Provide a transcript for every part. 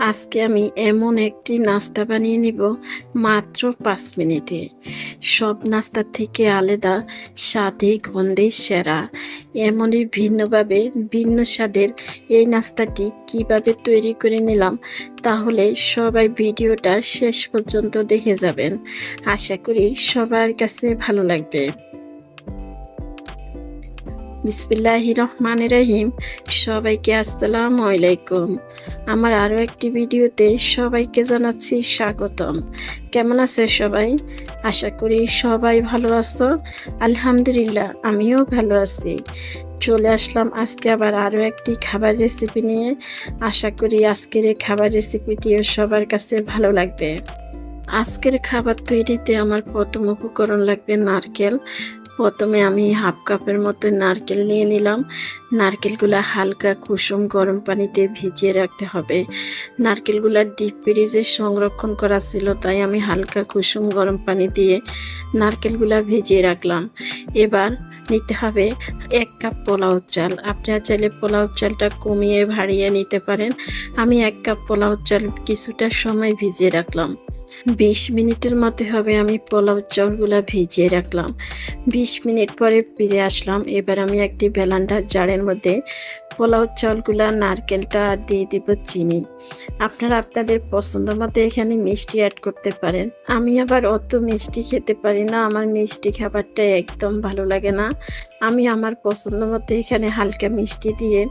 আজকে আমি এমন একটি নাস্তা বানিয়ে নিব মাত্র ৫ মিনিটে। সব নাস্তার থেকে আলাদা, স্বাদে গন্ধে সেরা। এমনই ভিন্নভাবে ভিন্ন স্বাদের এই নাস্তাটি কিভাবে তৈরি করে নিলাম, তাহলে সবাই ভিডিওটা শেষ পর্যন্ত দেখে যাবেন। আশা করি সবার কাছে ভালো লাগবে। বিসমিল্লাহির রহমানির রহিম। সবাইকে আসসালামু আলাইকুম। আমার আরও একটি ভিডিওতে সবাইকে জানাচ্ছি স্বাগতম। কেমন আছে সবাই? আশা করি সবাই ভালো আছো। আলহামদুলিল্লাহ, আমিও ভালো আছি। চলে আসলাম আজকে আবার আরও একটি খাবার রেসিপি নিয়ে। আশা করি আজকের এই খাবার রেসিপিটিও সবার কাছে ভালো লাগবে। আজকের খাবার তৈরিতে আমার প্রথম উপকরণ লাগবে নারকেল। প্রথমে আমি হাফ কাপের মতো নারকেল নিয়ে নিলাম। নারকেলগুলা হালকা কুসুম গরম পানিতে ভিজিয়ে রাখতে হবে। নারকেলগুলা ডিপ ফ্রিজে সংরক্ষণ করা ছিল, তাই আমি হালকা কুসুম গরম পানি দিয়ে নারকেলগুলা ভিজিয়ে রাখলাম। এবার নিতে হবে ১ কাপ পোলাও চাল। আপনারা চাইলে পোলাও চালটা কমিয়ে ভাড়িয়ে নিতে পারেন। আমি ১ কাপ পোলাও চাল কিছুটা সময় ভিজিয়ে রাখলাম। ২০ মিনিটের মতো হবে আমি পোলাও চালগুলা ভিজিয়ে রাখলাম। ২০ মিনিট পরে ফিরে আসলাম। এবার আমি একটি ব্লেন্ডার জারের মধ্যে পোলাও চালগুলা, নারকেলটা আর দিয়ে দিব চিনি। আপনারা আপনাদের পছন্দ মতো এখানে মিষ্টি অ্যাড করতে পারেন। আমি আবার অত মিষ্টি খেতে পারি না, আমার মিষ্টি খাবারটা একদম ভালো লাগে না। আমি আমার পছন্দ মতো এখানে হালকা মিষ্টি দিয়ে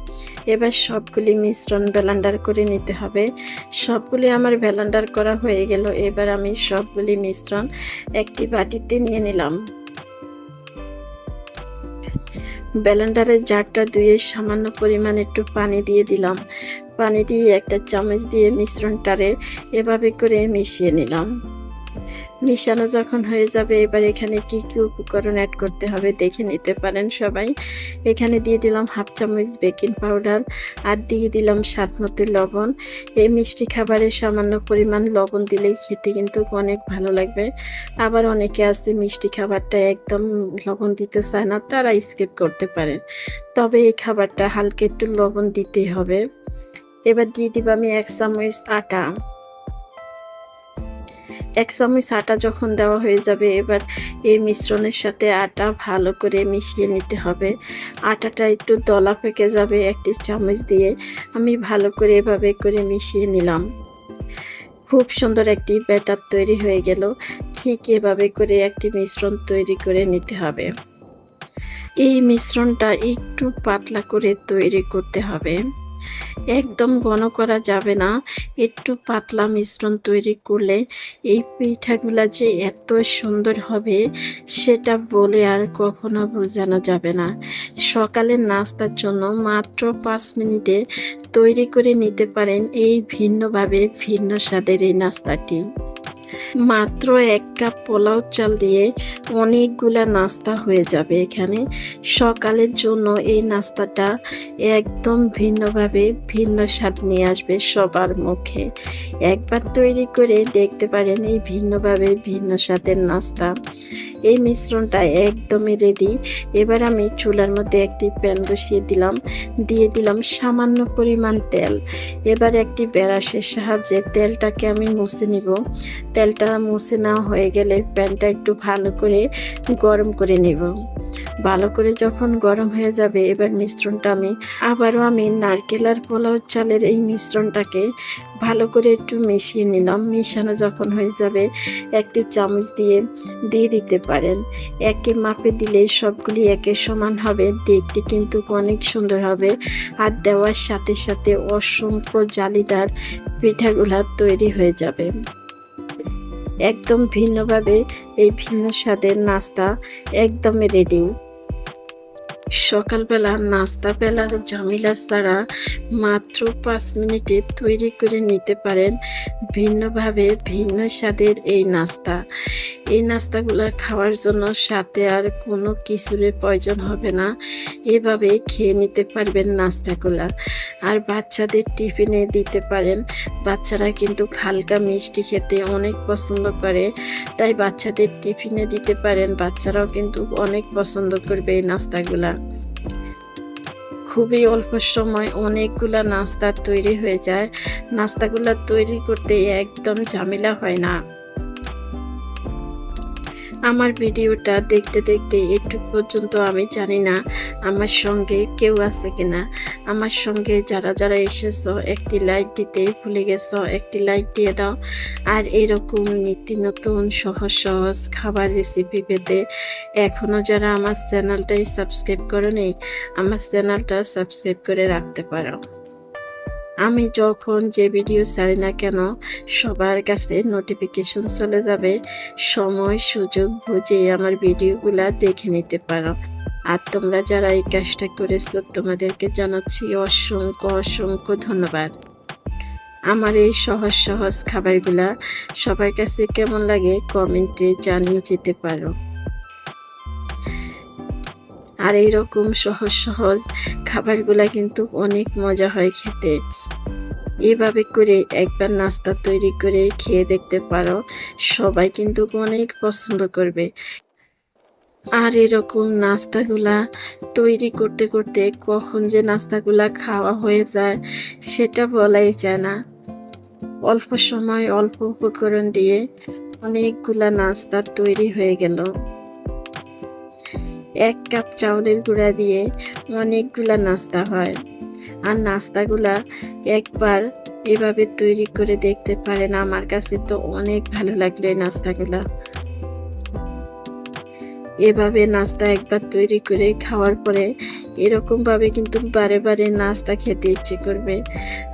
এবার সবগুলি মিশ্রণ ব্লেন্ডার করে নিতে হবে। সবগুলি আমার ব্লেন্ডার করা হয়ে গেল। এবার আমি সবগুলি মিশ্রণ একটি বাটিতে নিয়ে নিলাম। ব্লেন্ডারের জারটা ধুয়ে সামান্য পরিমাণ একটু পানি দিয়ে দিলাম। পানি দিয়ে একটা চামচ দিয়ে মিশ্রণটারে এভাবে করে মিশিয়ে নিলাম। মিশানো যখন হয়ে যাবে, এবার এখানে কি কি উপকরণ অ্যাড করতে হবে দেখে নিতে পারেন সবাই। এখানে দিয়ে দিলাম হাফ চামচ বেকিং পাউডার, আর দিয়ে দিলাম স্বাদ মতো লবণ। এই মিষ্টি খাবারে সামান্য পরিমাণ লবণ দিলে খেতে কিন্তু অনেক ভালো লাগবে। আবার অনেকে আছে মিষ্টি খাবারটা একদম লবণ দিতে চায় না, তারা স্কিপ করতে পারেন। তবে এই খাবারটা হালকা একটু লবণ দিতেই হবে। এবার দিয়ে দিব আমি ১ চামচ আটা। ১ চামচ আটা যখন দেওয়া হয়ে যাবে, এবার এই মিশ্রণের সাথে আটা ভালো করে মিশিয়ে নিতে হবে। আটাটা একটু দলা পেকে যাবে একটি চামচ দিয়ে আমি ভালো করে এভাবে করে মিশিয়ে নিলাম। খুব সুন্দর একটি ব্যাটার তৈরি হয়ে গেল। ঠিক এভাবে করে একটি মিশ্রণ তৈরি করে নিতে হবে। এই মিশ্রণটা একটু পাতলা করে তৈরি করতে হবে, একদম ঘন করা যাবে না। একটু পাতলা মিশ্রণ তৈরি করলে এই পিঠাগুলা যে এত সুন্দর হবে সেটা বলে আর কখনো বোঝানো যাবে না। সকালের নাস্তার জন্য মাত্র ৫ মিনিটে তৈরি করে নিতে পারেন এই ভিন্নভাবে ভিন্ন স্বাদের এই নাস্তাটি। মাত্র ১ কাপ পোলাও চাল দিয়ে অনেকগুলা নাস্তা হয়ে যাবে এখানে। সকালের জন্য এই নাস্তাটা একদম ভিন্নভাবে ভিন্ন স্বাদ নিয়ে আসবে সবার মুখে। একবার তৈরি করে দেখতে পারেন এই ভিন্নভাবে ভিন্ন স্বাদের নাস্তা। এই মিশ্রণটা একদমই রেডি। এবার আমি চুলার মধ্যে একটি প্যান বসিয়ে দিলাম, দিয়ে দিলাম সামান্য পরিমাণ তেল। এবার একটি ব্রাশের সাহায্যে তেলটাকে আমি মুছে নিব। তেলটা মুছে নেওয়া হয়ে গেলে প্যানটা একটু ভালো করে গরম করে নেব। ভালো করে যখন গরম হয়ে যাবে, এবার মিশ্রণটা আমি নারকেল আর পোলাও চালের এই মিশ্রণটাকে ভালো করে একটু মিশিয়ে নিলাম। মিশানো যখন হয়ে যাবে, একটি চামচ দিয়ে দিতে পারেন। একে মাপে দিলে সবগুলি একে সমান হবে, দেখতে কিন্তু অনেক সুন্দর হবে। আর দেওয়ার সাথে সাথে অসংখ্য জালিদার পিঠাগুলা তৈরি হয়ে যাবে। একদম ভিন্নভাবে এই ভিন্ন স্বাদের নাস্তা একদমই রেডি। সকালবেলা নাস্তা বেলার ঝামেলা ছাড়া মাত্র ৫ মিনিটে তৈরি করে নিতে পারেন ভিন্নভাবে ভিন্ন স্বাদের এই নাস্তা। এই নাস্তাগুলো খাওয়ার জন্য সাথে আর কোনো কিছুর প্রয়োজন হবে না। এভাবে খেয়ে নিতে পারবেন নাস্তাগুলা। আর বাচ্চাদের টিফিনে দিতে পারেন। বাচ্চারা কিন্তু হালকা মিষ্টি খেতে অনেক পছন্দ করে, তাই বাচ্চাদের টিফিনে দিতে পারেন। বাচ্চারাও কিন্তু অনেক পছন্দ করবে এই নাস্তাগুলা। খুবই অল্প সময় অনেকগুলা নাস্তা তৈরি হয়ে যায়। নাস্তাগুলা তৈরি করতে একদম ঝামেলা হয় না। আমার ভিডিওটা দেখতে দেখতে একটু পর্যন্ত আমি জানি না আমার সঙ্গে কেউ আছে কিনা। আমার সঙ্গে যারা যারা এসেছো একটি লাইক দিতে ভুলে গেছো, একটি লাইক দিয়ে দাও। আর এরকম নিত্য নতুন সহজ সহজ খাবার রেসিপি পেতে এখনও যারা আমার চ্যানেলটাই সাবস্ক্রাইব করোনি, আমার চ্যানেলটা সাবস্ক্রাইব করে রাখতে পারো। আমি যখন যে ভিডিও ছাড়ি না কেন সবার কাছে নোটিফিকেশন চলে যাবে। সময় সুযোগ বুঝে আমার ভিডিওগুলা দেখে নিতে পারো। আর তোমরা যারা এই কাজটা করেছো তোমাদেরকে জানাচ্ছি অসংখ্য অসংখ্য ধন্যবাদ। আমার এই সহজ সহজ খাবারগুলা সবার কাছে কেমন লাগে কমেন্টে জানিয়ে যেতে পারো। আর এইরকম সহজ সহজ খাবারগুলা কিন্তু অনেক মজা হয় খেতে। এভাবে করে একবার নাস্তা তৈরি করে খেয়ে দেখতে পারো, সবাই কিন্তু অনেক পছন্দ করবে। আর এরকম নাস্তাগুলা তৈরি করতে করতে কখন যে নাস্তাগুলা খাওয়া হয়ে যায় সেটা বলাই যায় না। অল্প সময় অল্প উপকরণ দিয়ে অনেকগুলা নাস্তা তৈরি হয়ে গেল। 1 কাপ চাউলের গুঁড়া দিয়ে অনেকগুলা নাস্তা হয়। আর নাস্তাগুলা একবার এভাবে তৈরি করে দেখতে পারেন। আমার কাছে তো অনেক ভালো লাগলো এই নাস্তাগুলা। এভাবে নাস্তা একবার তৈরি করে খাওয়ার পরে এরকম ভাবে কিন্তু বারে বারে নাস্তা খেতে ইচ্ছে করবে।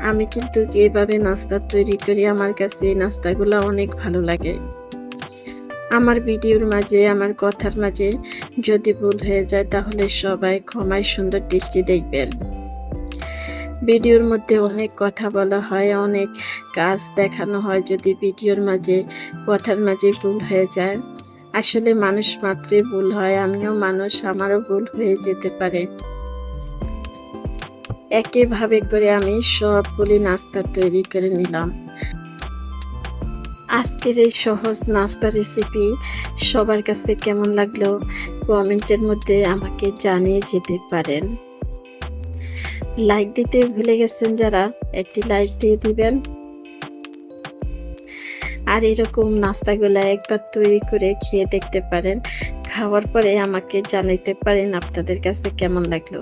আমি কিন্তু এভাবে নাস্তা তৈরি করি, আমার কাছে এই নাস্তাগুলা অনেক ভালো লাগে। আমার ভিডিওর মাঝে আমার কথার মাঝে যদি ভুল হয়ে যায় তাহলে সবাই ক্ষমায় সুন্দর দৃষ্টি দেখবেন। ভিডিওর মধ্যে অনেক কথা বলা হয়, অনেক কাজ দেখানো হয়। যদি ভিডিওর মাঝে কথার মাঝে ভুল হয়ে যায়, আসলে মানুষ মাত্রই ভুল হয়। আমিও মানুষ, আমারও ভুল হয়ে যেতে পারে। একইভাবে করে আমি সবগুলি নাস্তা তৈরি করে নিলাম। আজকের এই সহজ নাস্তা রেসিপি সবার কাছে কেমন লাগলো কমেন্টের মধ্যে আমাকে জানিয়ে যেতে পারেন। লাইক দিতে ভুলে গেছেন যারা, একটি লাইক দিয়ে দিবেন। আর এরকম নাস্তাগুলা একবার তৈরি করে খেয়ে দেখতে পারেন। খাওয়ার পরে আমাকে জানাইতে পারেন আপনাদের কাছে কেমন লাগলো।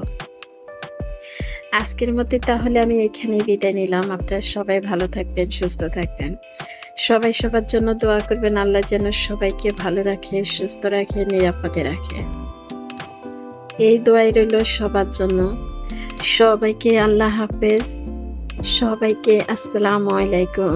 আজকের মধ্যে তাহলে আমি এখানেই বিদায় নিলাম। আপনারা সবাই ভালো থাকবেন, সুস্থ থাকবেন। সবাই সবার জন্য দোয়া করবেন। আল্লাহ যেন সবাইকে ভালো রাখে, সুস্থ রাখে, নিরাপদে রাখে। এই দোয়াই রইল সবার জন্য। সবাইকে আল্লাহ হাফেজ। সবাইকে আসসালামু আলাইকুম।